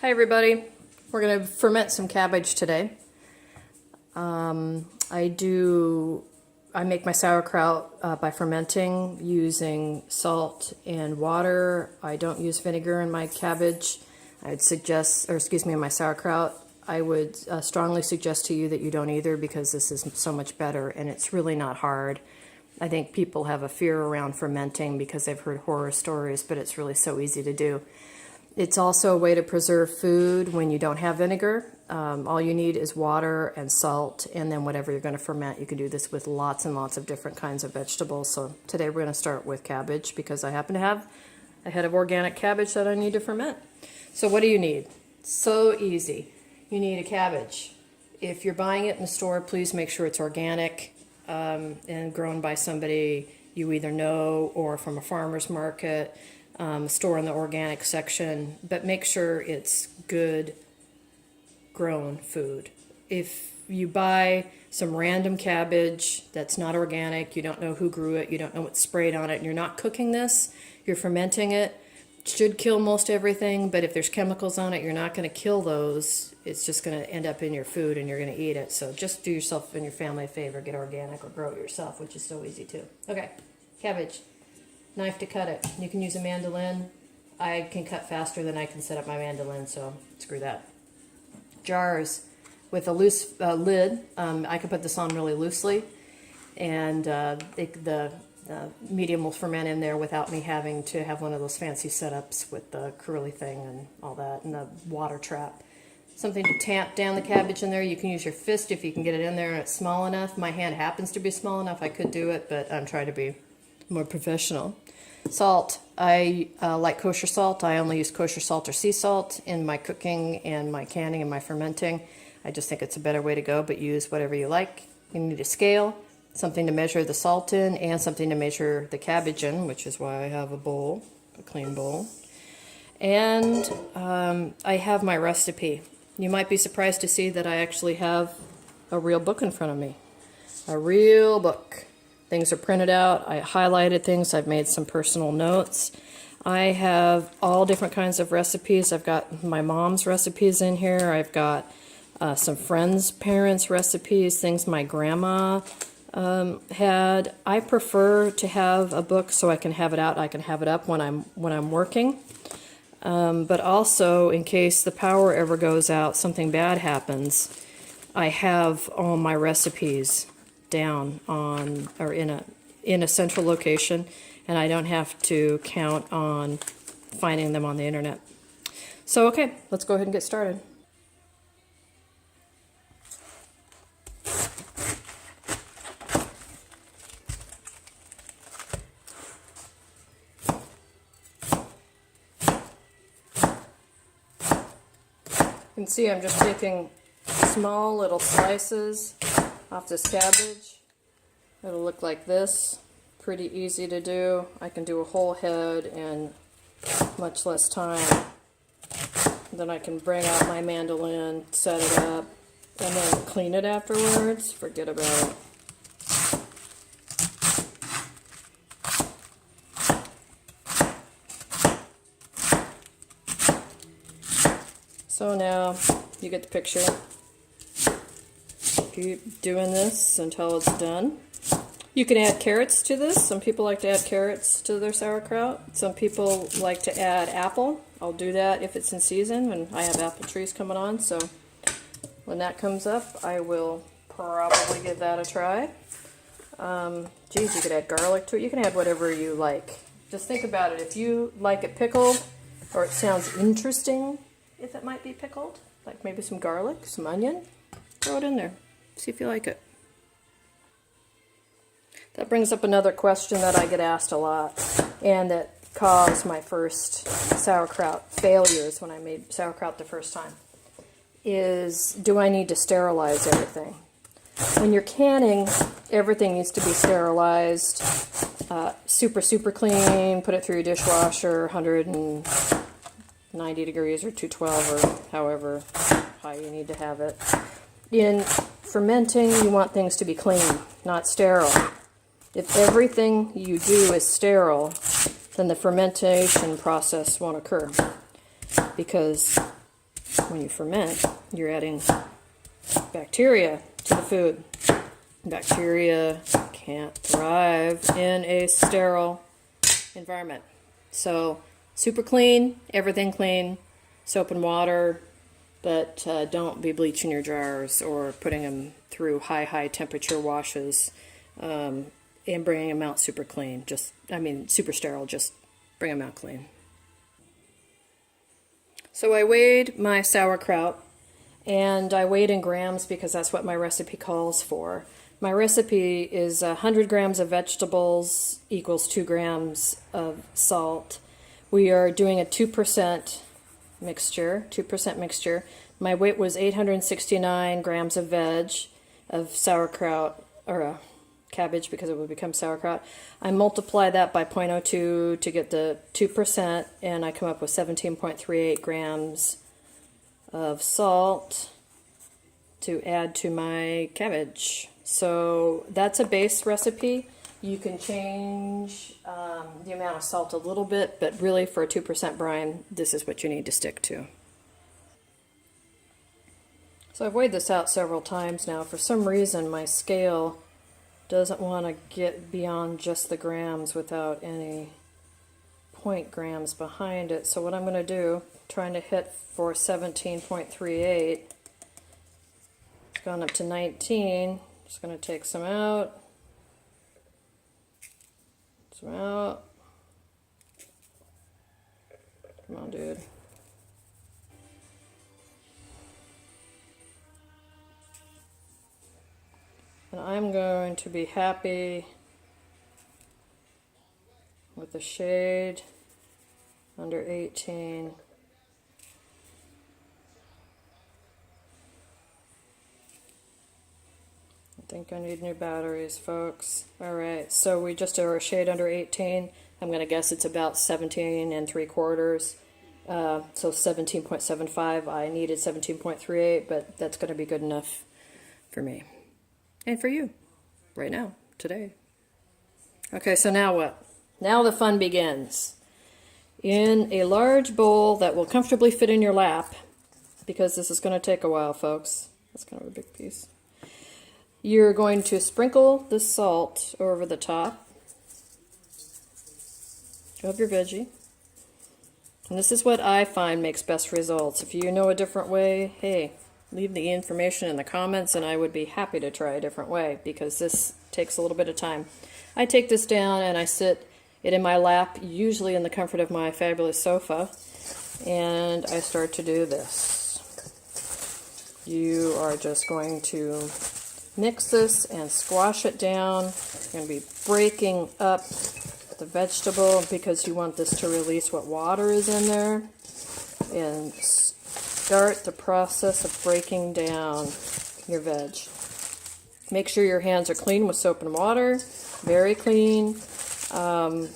Hi everybody, we're going to ferment some cabbage today. I make my sauerkraut by fermenting using salt and water. I don't use vinegar in my cabbage. In my sauerkraut. I would strongly suggest to you that you don't either, because this is so much better and it's really not hard. I think people have a fear around fermenting because they've heard horror stories, but it's really so easy to do. It's also a way to preserve food when you don't have vinegar. All you need is water and salt, and then whatever you're going to ferment. You can do this with lots and lots of different kinds of vegetables. So today we're going to start with cabbage because I happen to have a head of organic cabbage that I need to ferment. So what do you need? So easy. You need a cabbage. If you're buying it in the store, please make sure it's organic and grown by somebody you either know or from a farmer's market. Store in the organic section, but make sure it's good grown food. If you buy some random cabbage that's not organic, you don't know who grew it, you don't know what's sprayed on it, and you're not cooking this, you're fermenting it, should kill most everything, but if there's chemicals on it, you're not going to kill those. It's just going to end up in your food and you're going to eat it. So just do yourself and your family a favor, get organic or grow it yourself, which is so easy too. Okay, cabbage. Knife to cut it. You can use a mandolin. I can cut faster than I can set up my mandolin, so screw that. Jars with a loose lid. I can put this on really loosely, and the medium will ferment in there without me having to have one of those fancy setups with the curly thing and all that, and the water trap. Something to tamp down the cabbage in there. You can use your fist if you can get it in there and it's small enough. My hand happens to be small enough. I could do it, but I'm trying to be more professional. Salt. I like kosher salt. I only use kosher salt or sea salt in my cooking and my canning and my fermenting. I just think it's a better way to go, but use whatever you like. You need a scale, something to measure the salt in, and something to measure the cabbage in, which is why I have a bowl, a clean bowl. And I have my recipe. You might be surprised to see that I actually have a real book in front of me. A real book. Things are printed out. I highlighted things. I've made some personal notes. I have all different kinds of recipes. I've got my mom's recipes in here. I've got some friends' parents' recipes, things my grandma had. I prefer to have a book so I can have it out. I can have it up when I'm working. But also, in case the power ever goes out, something bad happens, I have all my recipes down on or in a central location, and I don't have to count on finding them on the internet. So okay, let's go ahead and get started. You can see I'm just taking small little slices off this cabbage. It'll look like this. Pretty easy to do. I can do a whole head in much less time. Then I can bring out my mandolin, set it up, and then clean it afterwards. Forget about it. So now you get the picture. Keep doing this until it's done. You can add carrots to this. Some people like to add carrots to their sauerkraut. Some people like to add apple. I'll do that if it's in season, and I have apple trees coming on, so when that comes up, I will probably give that a try. Geez, you could add garlic to it. You can add whatever you like. Just think about it. If you like it pickled, or it sounds interesting if it might be pickled, like maybe some garlic, some onion, throw it in there. See if you like it. That brings up another question that I get asked a lot, and that caused my first sauerkraut failures when I made sauerkraut the first time, is do I need to sterilize everything? When you're canning, everything needs to be sterilized, super clean, put it through your dishwasher, 190 degrees or 212 or however high you need to have it. In fermenting, you want things to be clean, not sterile. If everything you do is sterile, then the fermentation process won't occur, because when you ferment, you're adding bacteria to the food. Bacteria can't thrive in a sterile environment. So super clean, everything clean, soap and water, but don't be bleaching your jars or putting them through high temperature washes and bringing them out super clean. Super sterile, just bring them out clean. So I weighed my sauerkraut, and I weighed in grams because that's what my recipe calls for. My recipe is 100 grams of vegetables equals 2 grams of salt. We are doing a 2% mixture. My weight was 869 grams of sauerkraut, or cabbage because it would become sauerkraut. I multiply that by 0.02 to get the 2%, and I come up with 17.38 grams of salt to add to my cabbage. So that's a base recipe. You can change the amount of salt a little bit, but really for a 2% brine, this is what you need to stick to. So I've weighed this out several times now. For some reason, my scale doesn't want to get beyond just the grams without any point grams behind it. So what I'm going to do, trying to hit for 17.38, it's gone up to 19. Just going to take some out. Some out. Come on, dude. And I'm going to be happy with a shade under 18. I think I need new batteries, folks. Alright, so we just are a shade under 18. I'm going to guess it's about 17 3/4. So 17.75. I needed 17.38, but that's going to be good enough for me. And for you, right now, today. Okay, so now what? Now the fun begins. In a large bowl that will comfortably fit in your lap, because this is going to take a while, folks. That's kind of a big piece. You're going to sprinkle the salt over the top of your veggie. And this is what I find makes best results. If you know a different way, hey, leave the information in the comments and I would be happy to try a different way because this takes a little bit of time. I take this down and I sit it in my lap, usually in the comfort of my fabulous sofa, and I start to do this. You are just going to mix this and squash it down. You're going to be breaking up the vegetable because you want this to release what water is in there, and start the process of breaking down your veg. Make sure your hands are clean with soap and water, very clean, and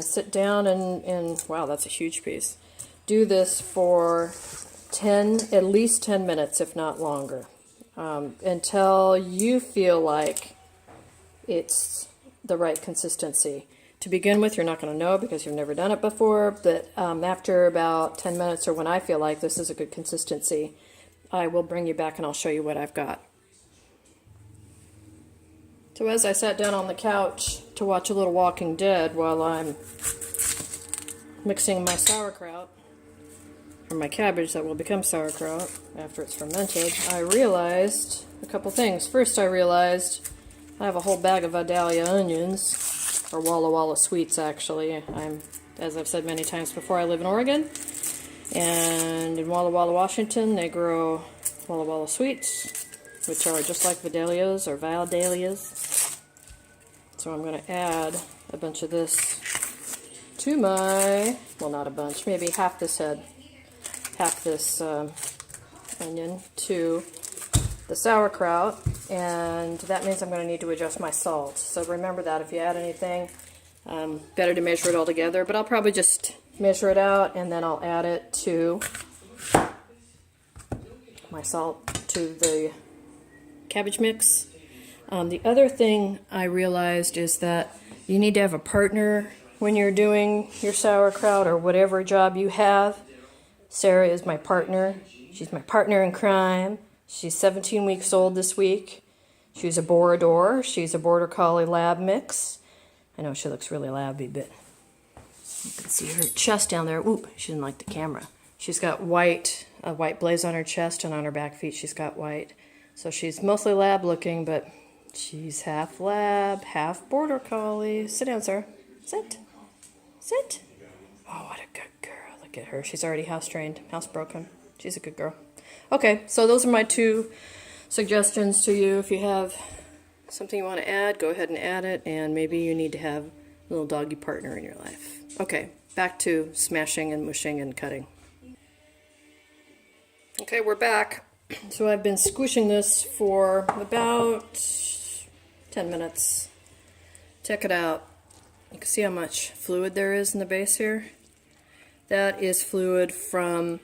sit down and wow, that's a huge piece. Do this for at least 10 minutes, if not longer, until you feel like it's the right consistency. To begin with, you're not going to know because you've never done it before, but after about 10 minutes, or when I feel like this is a good consistency, I will bring you back and I'll show you what I've got. So as I sat down on the couch to watch a little Walking Dead while I'm mixing my sauerkraut, or my cabbage that will become sauerkraut after it's fermented, I realized a couple things. First, I realized I have a whole bag of Vidalia onions, or Walla Walla sweets, actually. As I've said many times before, I live in Oregon, and in Walla Walla, Washington, they grow Walla Walla sweets, which are just like Vidalias or Valdalias. So I'm going to add a bunch of this to my, well, not a bunch, maybe half this onion to the sauerkraut, and that means I'm going to need to adjust my salt. So remember that if you add anything, better to measure it all together, but I'll probably just measure it out and then I'll add it to my salt to the cabbage mix. The other thing I realized is that you need to have a partner when you're doing your sauerkraut or whatever job you have. Sarah is my partner. She's my partner in crime. She's 17 weeks old this week. She's a Borador. She's a Border Collie Lab mix. I know she looks really labby, but you can see her chest down there. Oop, she didn't like the camera. She's got a white blaze on her chest, and on her back feet she's got white. So she's mostly lab looking, but she's half lab, half Border Collie. Sit down, Sarah. Sit. Sit. Oh, what a good girl. Look at her. She's already house trained, housebroken. She's a good girl. Okay, so those are my 2 suggestions to you. If you have something you want to add, go ahead and add it, and maybe you need to have a little doggy partner in your life. Okay, back to smashing and mushing and cutting. Okay, we're back. So I've been squishing this for about 10 minutes. Check it out. You can see how much fluid there is in the base here. That is fluid from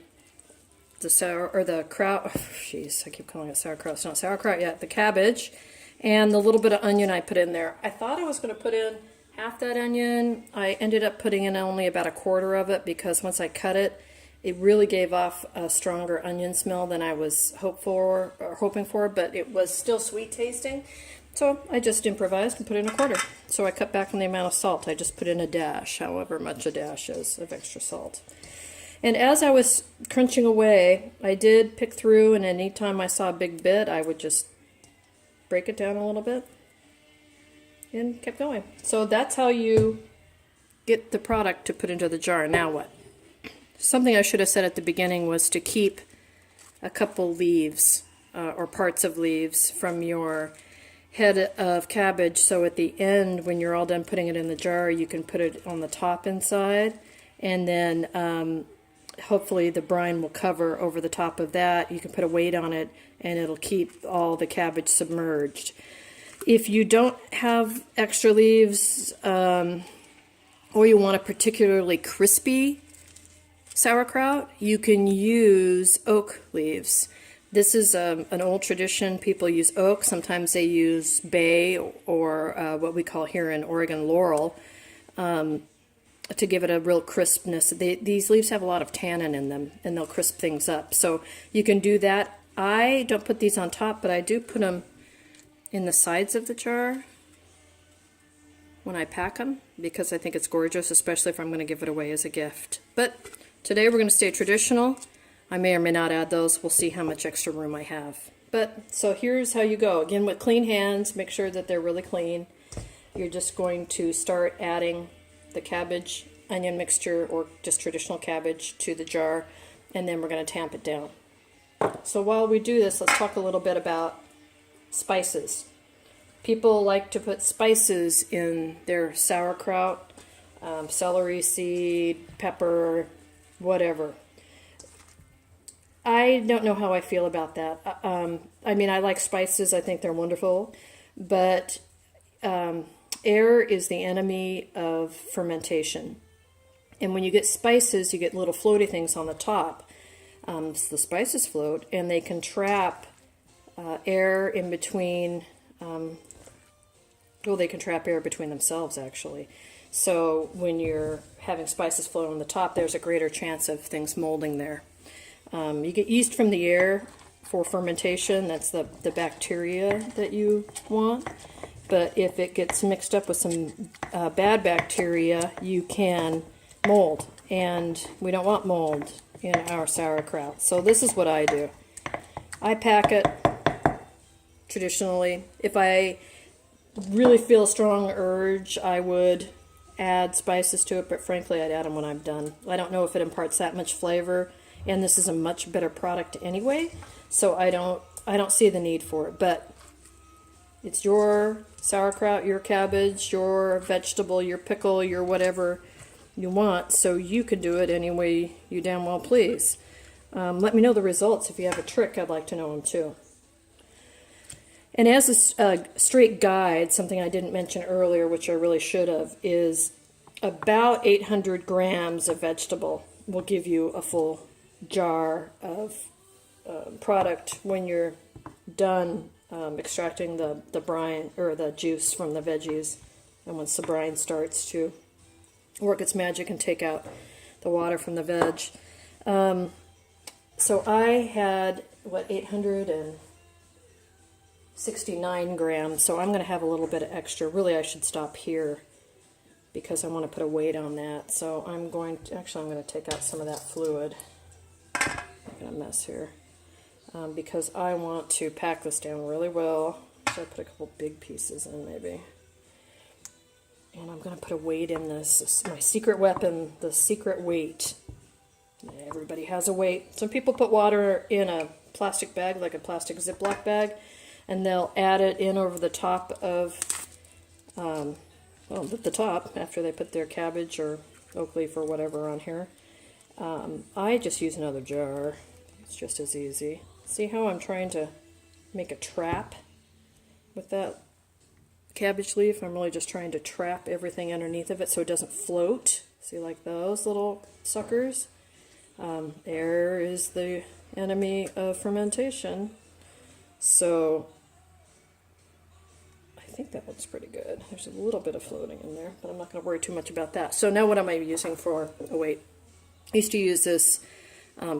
the kraut. Oh, jeez, I keep calling it sauerkraut. It's not sauerkraut yet. The cabbage and the little bit of onion I put in there. I thought I was going to put in half that onion. I ended up putting in only about a quarter of it because once I cut it, it really gave off a stronger onion smell than I was hoping for, but it was still sweet tasting. So I just improvised and put in a quarter. So I cut back on the amount of salt. I just put in a dash, however much a dash is of extra salt. And as I was crunching away, I did pick through, and any time I saw a big bit, I would just break it down a little bit and kept going. So that's how you get the product to put into the jar. Now what? Something I should have said at the beginning was to keep a couple leaves or parts of leaves from your head of cabbage, so at the end, when you're all done putting it in the jar, you can put it on the top inside, and then hopefully the brine will cover over the top of that. You can put a weight on it, and it'll keep all the cabbage submerged. If you don't have extra leaves, or you want a particularly crispy sauerkraut, you can use oak leaves. This is an old tradition. People use oak. Sometimes they use bay or what we call here in Oregon laurel to give it a real crispness. These leaves have a lot of tannin in them, and they'll crisp things up. So you can do that. I don't put these on top, but I do put them in the sides of the jar when I pack them because I think it's gorgeous, especially if I'm going to give it away as a gift. But today we're going to stay traditional. I may or may not add those. We'll see how much extra room I have. But so here's how you go. Again, with clean hands, make sure that they're really clean. You're just going to start adding the cabbage onion mixture or just traditional cabbage to the jar, and then we're going to tamp it down. So while we do this, let's talk a little bit about spices. People like to put spices in their sauerkraut, celery seed, pepper, whatever. I don't know how I feel about that. I mean, I like spices. I think they're wonderful. But air is the enemy of fermentation. And when you get spices, you get little floaty things on the top. So the spices float, and they can trap air in between. Well, they can trap air between themselves, actually. So when you're having spices float on the top, there's a greater chance of things molding there. You get yeast from the air for fermentation. That's the bacteria that you want. But if it gets mixed up with some bad bacteria, you can mold. And we don't want mold in our sauerkraut. So this is what I do. I pack it traditionally. If I really feel a strong urge, I would add spices to it, but frankly I'd add them when I'm done. I don't know if it imparts that much flavor, and this is a much better product anyway, so I don't see the need for it. But it's your sauerkraut, your cabbage, your vegetable, your pickle, your whatever you want, so you can do it any way you damn well please. Let me know the results. If you have a trick, I'd like to know them too. And as a straight guide, something I didn't mention earlier, which I really should have, is about 800 grams of vegetable will give you a full jar of product when you're done extracting the brine or the juice from the veggies, and once the brine starts to work its magic and take out the water from the veg. So I had, what, 869 grams, so I'm going to have a little bit of extra. Really, I should stop here because I want to put a weight on that. So I'm going to, actually, I'm going to take out some of that fluid. Making a mess here. Because I want to pack this down really well. So I put a couple big pieces in, maybe. And I'm going to put a weight in this. This is my secret weapon, the secret weight. Everybody has a weight. Some people put water in a plastic bag, like a plastic Ziploc bag, and they'll add it in over the top of, well, at the top, after they put their cabbage or oak leaf or whatever on here. I just use another jar. It's just as easy. See how I'm trying to make a trap with that cabbage leaf? I'm really just trying to trap everything underneath of it so it doesn't float. See, like those little suckers? Air is the enemy of fermentation. So I think that looks pretty good. There's a little bit of floating in there, but I'm not going to worry too much about that. So now what am I using for a weight? I used to use this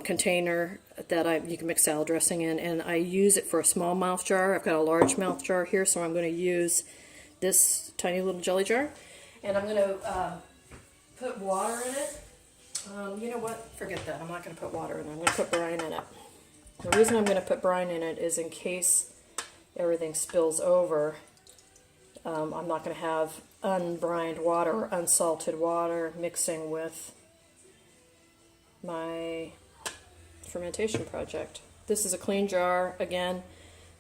container that you can mix salad dressing in, and I use it for a small mouth jar. I've got a large mouth jar here, so I'm going to use this tiny little jelly jar, and I'm going to put water in it. You know what? Forget that. I'm not going to put water in it. I'm going to put brine in it. The reason I'm going to put brine in it is in case everything spills over, I'm not going to have unbrined water or unsalted water mixing with my fermentation project. This is a clean jar, again,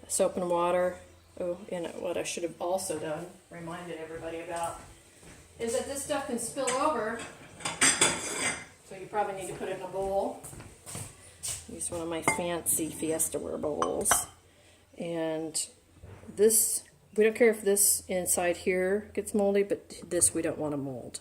soap and water. Oh, and what I should have also done, reminded everybody about, is that this stuff can spill over. So you probably need to put it in a bowl. Use one of my fancy Fiestaware bowls. And this, we don't care if this inside here gets moldy, but this we don't want to mold.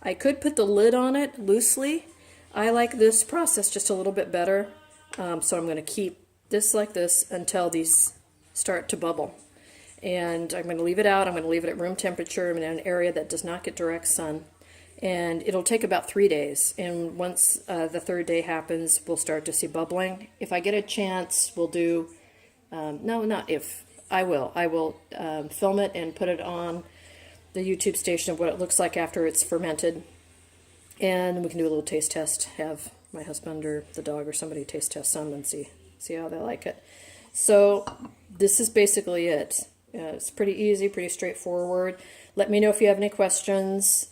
I could put the lid on it loosely. I like this process just a little bit better. So I'm going to keep this like this until these start to bubble. And I'm going to leave it out. I'm going to leave it at room temperature in an area that does not get direct sun. And it'll take about 3 days, and once the third day happens, we'll start to see bubbling. If I get a chance, we'll do, no, not if, I will film it and put it on the YouTube station of what it looks like after it's fermented, and we can do a little taste test, have my husband or the dog or somebody taste test some and see how they like it. So this is basically it. It's pretty easy, pretty straightforward. Let me know if you have any questions.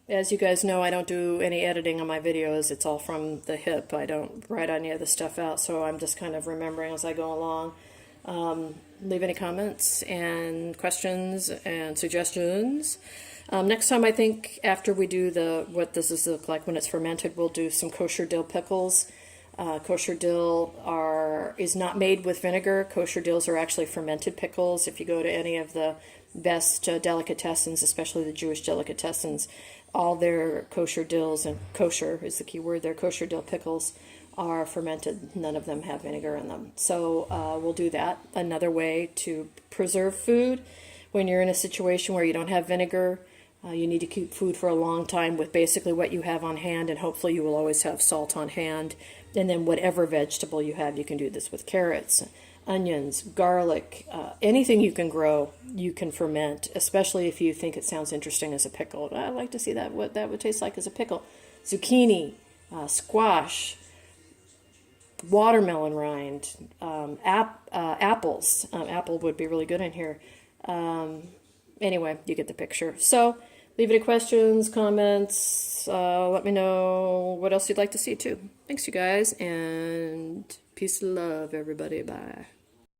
As you guys know, I don't do any editing on my videos. It's all from the hip. I don't write any of the stuff out, so I'm just kind of remembering as I go along. Leave any comments and questions and suggestions. Next time, I think, after we do what this is look like when it's fermented, we'll do some kosher dill pickles. Kosher dill is not made with vinegar. Kosher dills are actually fermented pickles. If you go to any of the best delicatessens, especially the Jewish delicatessens, all their kosher dills, and kosher is the key word, their kosher dill pickles are fermented. None of them have vinegar in them. So we'll do that. Another way to preserve food when you're in a situation where you don't have vinegar, you need to keep food for a long time with basically what you have on hand, and hopefully you will always have salt on hand. And then whatever vegetable you have, you can do this with carrots, onions, garlic, anything you can grow, you can ferment, especially if you think it sounds interesting as a pickle. I'd like to see what that would taste like as a pickle. Zucchini, squash, watermelon rind, apples. Apple would be really good in here. Anyway, you get the picture. So leave any questions, comments. Let me know what else you'd like to see too. Thanks, you guys, and peace and love, everybody. Bye.